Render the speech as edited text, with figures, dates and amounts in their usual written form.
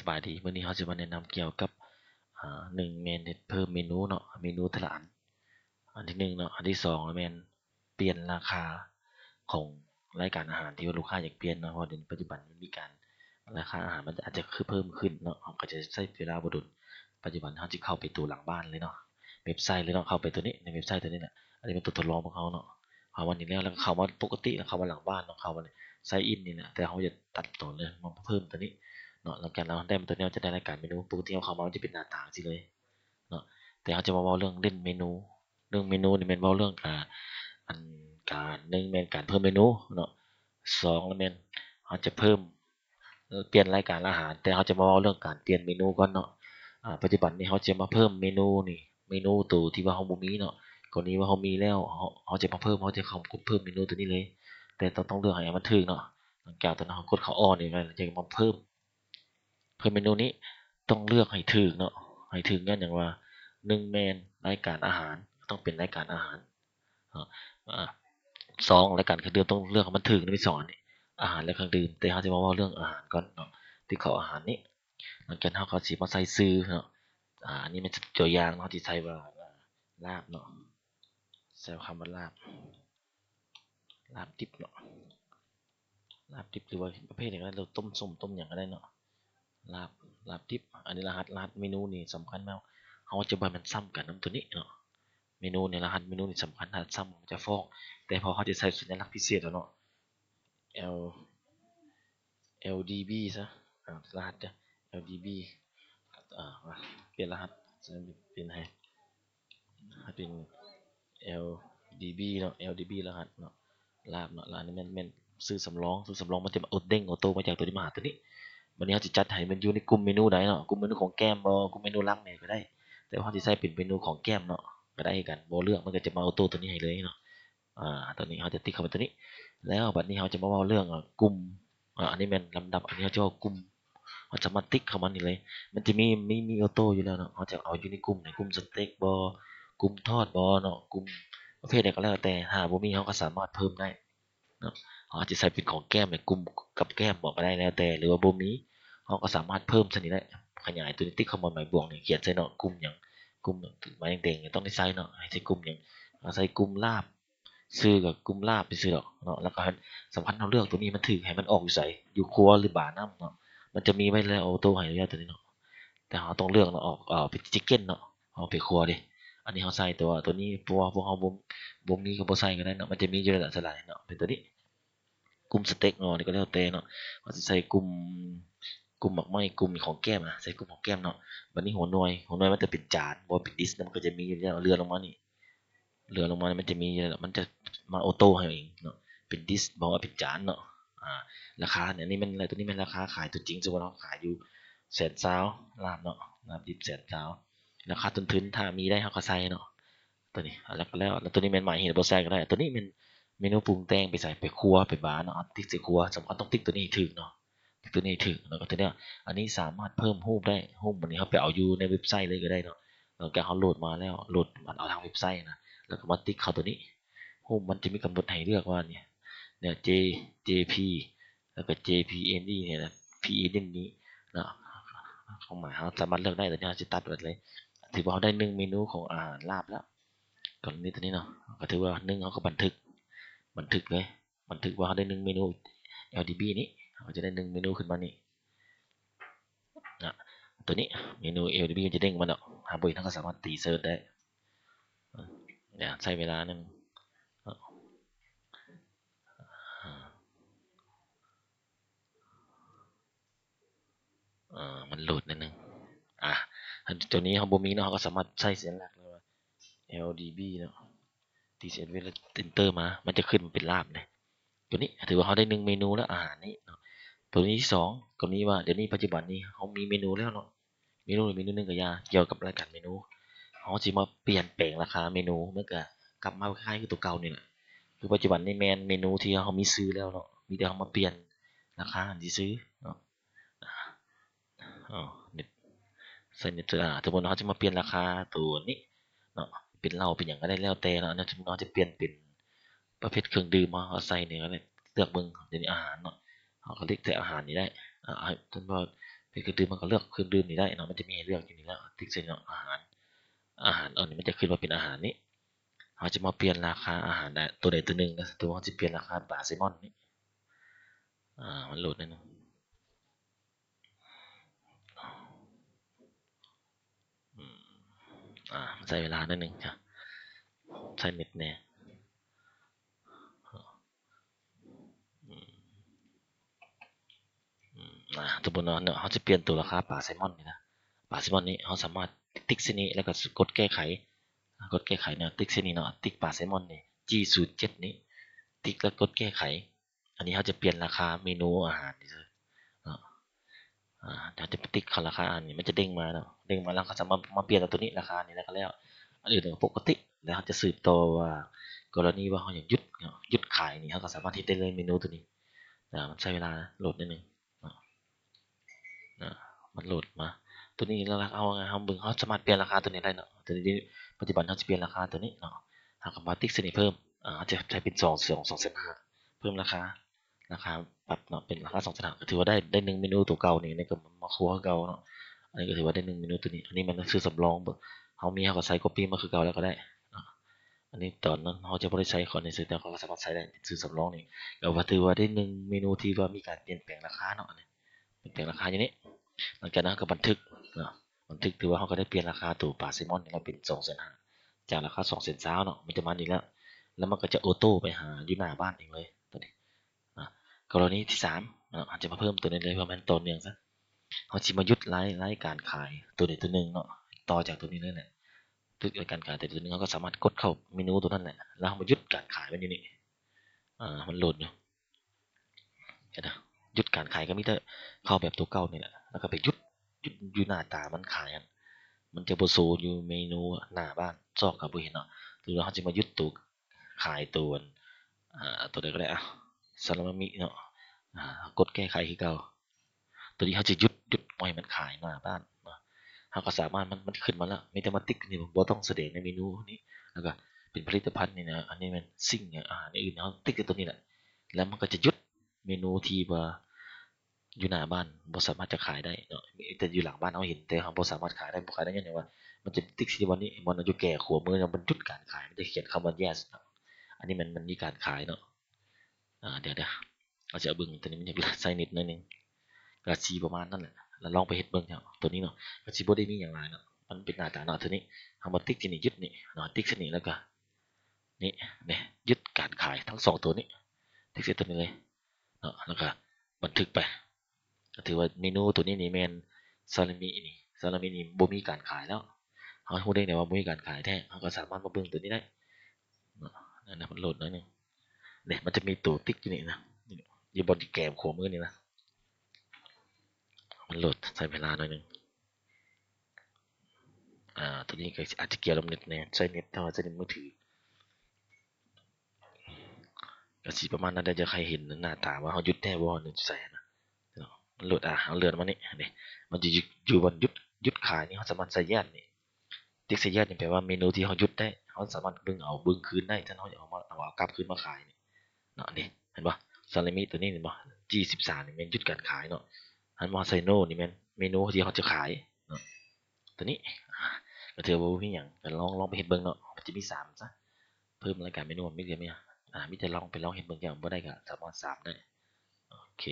บายดีมื้อนี้เราจะมาแนะนำเกี่ยวกับ1แม่นเฮ็ดเพิ่มเมนูเนาะเมนูแต่ละอันที่1เนาะอันที่2แม่นเปลี่ยนราคาของรายการอาหารที่ว่าลูกค้าอยากเปลี่ยนเนาะเพราะเดี๋ยวปัจจุบันมันมีการราคาอาหารมันอาจจะคือเพิ่มขึ้นเนาะเราก็จะใช้เวลาบ่ดนปัจจุบันเราจะเข้าไปตัวหลังบ้านเลยเนาะเว็บไซต์เลยเนาะเข้าไปตัวนี้ในเว็บไซต์ตัวนี้น่ะอันนี้เป็นตัวทดลองของเขาเนาะเข้ามานี่แล้วก็เข้ามาปกติแล้วเข้ามาหลังบ้านเนาะเข้ามาsign in นี่แหละแต่เขาจะตัดต่อเลยมาเพิ่มตัวนี้ เนาะหลังจากเราได้มาตัวนี้เราจะได้รายการเมนูปกติเขาเข้ามามันจะเป็นหน้าต่างสิเลยเนาะแต่เขาจะมาเว้าเรื่องเล่นเมนูเรื่องเมนูนี่แม่นเว้าเรื่องอันการ1แม่นการเพิ่มเมนูเนาะ2แล้วแม่นเขาจะเพิ่มเปลี่ยนรายการอาหารแต่เขาจะมาเว้าเรื่องการเปลี่ยนเมนูก่อนเนาะปัจจุบันนี้เขาจะมาเพิ่มเมนูนี่เมนูตัวที่ว่าเขาบ่มีเนาะกรณีว่าเขามีแล้วเขาจะมาเพิ่มเขาจะเข้ากดเพิ่มเมนูตัวนี้เลยแต่ต้องเลือกให้มันถูกเนาะหลังจากตอนนั้นเขากดเข้าออนี่มันจะมาเพิ่มเมนูนี้ต้องเลือกให้ถูกเนาะให้ถูกงั้นอย่างว่า1แม่นรายการอาหารต้องเป็นรายการอาหารเนาะ2รายการเครื่องดื่มต้องเลือกให้มันถูกในที่2อันนี้อาหารและเครื่องดื่มแต่เราจะมาเว้าเรื่องอาหารก่อนเนาะที่เข้าอาหารนี้หลังจากนั้นเราก็สิมาใส่ชื่อเนาะอันนี้มันตัวอย่างเนาะที่ใส่ว่าลาบเนาะใส่คำว่าลาบดิบเนาะลาบดิบหรือว่าประเภทอย่างนั้นเราต้มส้มต้มหยังก็ได้เนาะ ลาบดิบอันนี้รหัสเมนูนี่สำคัญมากเขาจะบ่ให้มันซ้ำกันนำตัวนี้เนาะเมนูเนี่ยรหัสเมนูนี่สำคัญถ้าซ้ำมันจะฟ้องแต่พอเขาจะใส่สัญลักษณ์พิเศษแล้วเนาะ L LDB ซะรหัสจะ LDB มาเปลี่ยนรหัสจะเป็นให้เป็น LDB เนาะ LDB รหัสเนาะลาบเนาะร้านนี้แม่นซื้อสำรองมันจะเด้งออโต้มาจากตัวนี้มาหาตัวนี้วันนี้เขาจะจัดให้มันอยู่ในกลุ่มเมนูใดเนาะกลุ่มเมนูของแก้มบ่กลุ่มเมนูหลักเนี่ยก็ได้แต่ว่าเขาสิใส่เป็นเมนูของแก้มเนาะก็ได้กันบ่เลือกมันก็จะมาออโต้ตัวนี้ให้เลยเนาะตัวนี้เขาจะติ๊กเข้าไปตัวนี้แล้วบัดนี้เขาจะมาเว้าเรื่องกลุ่มอันนี้แม่นลำดับอันนี้เขาจะเว้ากลุ่มเขาจะมาติ๊กเข้ามานี่เลยมันจะมีออโต้อยู่แล้วเนาะเขาจะเอาอยู่ในกลุ่มไหนกลุ่มสเต็กบ่กลุ่มทอดบ่เนาะกลุ่มประเภทใดก็แล้วแต่ถ้าบ่มีเขาก็สามารถเพิ่มได้เนาะเขาอาจจะใส่เป็นของแก้มในกลุ่มกับแก้มบ่ก็ได้แล้วแต่หรือว่าบ่มี เราก็สามารถเพิ่มชนิดได้ขยายตัวนี้ติ๊กคำนวณหมายบวกเนี่ยเขียนใส่เนาะกลุ่มอย่างกลุ่มหมายแดงๆต้องได้ใส่เนาะให้ใส่กลุ่มอย่างใส่กลุ่มลาบซื้อกับกลุ่มลาบไปซื้อดอกเนาะแล้วก็สำคัญเราเลือกตัวนี้มันถึงให้มันออกอยู่ใส่อยู่ครัวหรือบาร์น้ำเนาะมันจะมีไว้แล้วออโต้ให้อนุญาตตัวนี้เนาะแต่เราต้องเลือกเนาะออกเป็นชิคเก้นเนาะเอาไปครัวดิอันนี้เขาใส่ตัวนี้พวกเขาบ่มีก็บ่ใส่ก็ได้เนาะมันจะมีอยู่แล้วสลายเนาะเป็นตัวนี้กลุ่มสเต็กเนาะนี่ก็แล้วแต่เนาะว่าสิใส่กลุ่มหมักไหม้กลุ่มของแก้มใส่กลุ่มของแก้มเนาะบัดนี้หัวหน่วยมันจะเป็นจานบ่เป็นดิสมันก็จะมีอยู่แล้วเลื่อนลงมานี่เลื่อนลงมามันจะมีอยู่แล้วมันจะมาออโต้ให้เองเนาะเป็นดิสบ่ว่าเป็นจานเนาะอ่าราคาเนี่ยนี่มันอะไรตัวนี้มันราคาขายตัวจริงสมมุติเราขายอยู่120,000ลาบเนาะลาบดิบ120,000ราคาต้นทุนถ้ามีได้เราก็ใส่เนาะตัวนี้แล้วตัวนี้แม่นหมายเหตุบ่ใส่ก็ได้ตัวนี้มันเมนูปรุงแต่งไปใส่ไปครัวไปบาร์เนาะติ๊กใส่ครัวสำคัญต้องติ๊กตัวนี้ให้ถูกเนาะติ๊กตัวนี้ให้ถูกแล้วก็ตัวเนี้ย อันนี้สามารถเพิ่มรูปได้รูปอันนี้เขาไปเอาอยู่ในเว็บไซต์เลยก็ได้เนาะหลังจากเขาโหลดมาแล้วโหลดมันเอาทางเว็บไซต์นะแล้วก็มาติ๊กเข้าตัวนี้รูปมันจะมีกำหนดให้เลือกว่าเนี่ย JP แล้วก็ JPND เนี่ยนะ PE นี้เนาะความหมายเขาสามารถเลือกได้แต่เนี่ยจะตัดไว้เลยถือว่าเขาได้1เมนูของอาหารลาบแล้วก่อนนี้ตัวนี้เนาะก็ถือว่า1เขาก็บันทึกเลยบันทึกว่าเขาได้1เมนู LDB นี้เขาจะได้1เมนูขึ้นมานี่นะ ตัวนี้เมนู LDB มันจะเด้งมาเนาะหาบ่อยทั้งก็สามารถตีเซิร์ชได้เนี่ยใช้เวลานึงมันโหลดนิดนึงอ่ะตัวนี้เขาบ่มีเนาะเขาก็สามารถใช้สัญลักษณ์เลยว่า LDB เนาะตีเสร็จเวลา enter มามันจะขึ้นเป็นลาบเลยตัวนี้ถือว่าเขาได้1เมนูแล้วอาหารนี้เนาะตัวนี้ที่2ตัวนี้ว่าเดี๋ยวนี้ปัจจุบันนี้เขามีเมนูแล้วเนาะเมนูนึงก็ยาเกี่ยวกับรายการเมนูเขาสิมาเปลี่ยนแปลงราคาเมนูเมื่อกี้กลับมาคล้ายๆคือตัวเก่านี่แหละ คือปัจจุบันนี่แมนเมนูที่เขามีซื้อแล้วเนาะมีแต่เขามาเปลี่ยนราคาที่ซื้อเนาะอ๋อเน็ตใส่เน็ตสมมติเขาจะมาเปลี่ยนราคาตัวนี้เนาะเป็นเหล้าเป็นอย่างก็ได้แล้วแต่เนาะนะสมมติเขาจะเปลี่ยนเป็นประเภทเครื่องดื่มมาเขาใส่เนี่ยก็ได้เลือกเบิ่งเดี๋ยวนี้อาหารเนาะเขาก็เลือกแต่อาหารนี่ได้สมมติว่า เครื่องดื่มมันก็เลือกเครื่องดื่มนี่ได้เนาะมันจะมีให้เลือกอยู่นี่แล้วติ๊กเส้นเนาะอาหารอันนี้มันจะขึ้นมาเป็นอาหารนี้เราจะมาเปลี่ยนราคาอาหารได้ตัวใดตัวหนึ่งนะตัวเราจะเปลี่ยนราคาปลาแซลมอนนี่มันโหลดนิดนึงใช้เวลานิดนึงจ้ะใช้เน็ตแน่สมมติเนาะเขาจะเปลี่ยนตัวราคาปลาแซลมอนนี่นะปลาแซลมอนนี้เขาสามารถติ๊กเส้นนี้แล้วก็กดแก้ไขเนาะติ๊กเส้นนี้เนาะติ๊กปลาแซลมอนนี่ G07 นี้ติ๊กแล้วกดแก้ไขอันนี้เขาจะเปลี่ยนราคาเมนูอาหารนี่เลยเนาะถ้าจะไปติ๊กเขาราคาอันนี้มันจะเด้งมาเนาะเด้งมาแล้วเขาจะมาเปลี่ยนตัวนี้ราคานี้แล้วก็แล้วอันอื่นก็ปกติแล้วเขาจะสืบต่อว่ากรณีว่าเขาอยากหยุดขายนี่เขาก็สามารถที่ได้เลยเมนูตัวนี้มันใช้เวลาโหลดนิดนึงมันโหลดมาตัวนี้แล้วเอาไงเขาเบิ่งเขาสามารถเปลี่ยนราคาตัวนี้ได้เนาะตัวนี้ปัจจุบันเขาจะเปลี่ยนราคาตัวนี้เนาะเขาก็มาติ๊กสนิทเพิ่มจะใช้เป็น2.5เพิ่มราคาปรับเนาะเป็นราคา2.5ก็ถือว่าได้1เมนูตัวเก่านี่ในก็มาครัวเก่าเนาะอันนี้ก็ถือว่าได้1เมนูตัวนี้อันนี้มันซื้อสำรองเขามีเขาก็ใส่ก๊อปปี้มาคือเก่าแล้วก็ได้อันนี้ตอนนั้นเขาจะไม่ได้ใช้คอนในซื้อแต่เขาก็สามารถใช้ได้ซื้อสำรองนี่ก็ว่าถือว่าได้1เมนูที่ว่ามีการเปลี่ยนแปลงราคาเนาะเปลี่ยนแปลงราคาอย่างนี้หลังจากนั้นก็บันทึกเนาะบันทึกถือว่าเขาก็ได้เปลี่ยนราคาตัวปลาแซลมอนเราเป็น2.5จากราคา2.20เนาะมันจะมาอีกแล้วมันก็จะออโต้ไปหาอยู่หน้าบ้านเองเลยตัวนี้กรณีที่3อาจจะมาเพิ่มตัวนี้เลยเพราะมันต่อเนื่องซะเขาจะมายุดไล่การขายตัวใดตัวหนึ่งเนาะต่อจากตัวนี้เลยแหละยุดการขายแต่ตัวนึงเขาก็สามารถกดเข้าเมนูตัวนั้นแหละแล้วเขามายุดการขายมันอยู่นี่มันโหลดอยู่เห็นไหมยุดการขายก็มิแต่เข้าแบบตัวเก่านี่แหละแล้วก็ไปยุดอยู่หน้าตามันขายมันจะโบโซอยู่เมนูหน้าบ้านซอกกับบุเห็นเนาะหรือว่าเขาจะมายุดตัวขายตัวใดก็ได้ซาลามิเนาะกดแก้ไขคือเก่าตัวนี้เขาจะยุดไว้มันขายหน้าบ้านเนาะเขาก็สามารถมันขึ้นมาแล้วไม่ต้องมาติ๊กนี่ผมต้องแสดงในเมนูนี้แล้วก็เป็นผลิตภัณฑ์นี่นะอันนี้มันซิ่งอาหารอื่นเขาติ๊กตัวนี้แหละแล้วมันก็จะยุดเมนูที่ว่าอยู่หน้าบ้านบ่สามารถจะขายได้เนาะแต่อยู่หลังบ้านเขาเห็นแต่เขาบ่สามารถขายได้บ่ขายได้ยังไงวะมันจะติ๊กที่วันนี้มันอายุแก่ขัวมือมันหยุดการขายมันจะเขียนคำว่า yes อันนี้มันมีการขายเนาะเดี๋ยวเราจะเบิ่งตัวนี้มันจะใส่นิดหน่อยนึงก็สิประมาณนั้นแหละแล้วลองไปเฮ็ดเบิ่งเนาะตัวนี้เนาะก็สิบ่ได้มีหยังหลายเนาะมันเป็นหน้าตาเนาะตัวนี้เฮามาติ๊กที่นี่ยึดนี่เนาะติ๊กที่นี่แล้วก็นี่ยึดการขายทั้ง2ตัวนี้ติ๊กที่ตัวนี้เลยเนาะแล้วก็บันทึกไปก็ถือว่าเมนูตัวนี้นี่แม่นซาลามินี่บ่มีการขายแล้วเฮาฮู้ได้ไงว่าบ่มีการขายแท้เฮาก็สามารถมาเบิ่งตัวนี้ได้เนาะนั่นน่ะมันโหลดหน่อยนึงเนี่ยมันจะมีตัวติ๊กอยู่นี่นะอยู่บนแก้มขวามือนี่นะมันโหลดใช้เวลาหน่อยนึงตัวนี้ก็อาจจะเกี่ยวกับเน็ตแน่ใช้เน็ตถ้าว่าใช้เน็ตมือถือก็สิประมาณนั้นได้จะใครเห็นหน้าตาว่าเขาหยุดแท้บ่นึกใส่นะมันโหลดเอาเลื่อนมานี่มันจะอยู่บนหยุดขายนี่เขาสามารถใส่แยกนี่ติ๊กใส่แยกนี่แปลว่าเมนูที่เขาหยุดได้เขาสามารถเบึงคืนได้ถ้าเขาอยากเอากลับคืนมาขายนี่เนาะนี่เห็นป่ะซาลามิตัวนี้เห็นป่ะ G13 นี่แม่นหยุดการขายเนาะฮันมอไซโน่นี่แม่นเมนูที่เขาจะขายเนาะตัวนี้ก็ถือว่ามีอย่างก็ลองไปเห็นเบิ่งเนาะมันจะมี3ซะเพิ่มรายการเมนูไม่เดียวมีแต่ลองไปลองเห็นเบิ่งอย่างบ่ได้ก็สามารถ3ได้โอเค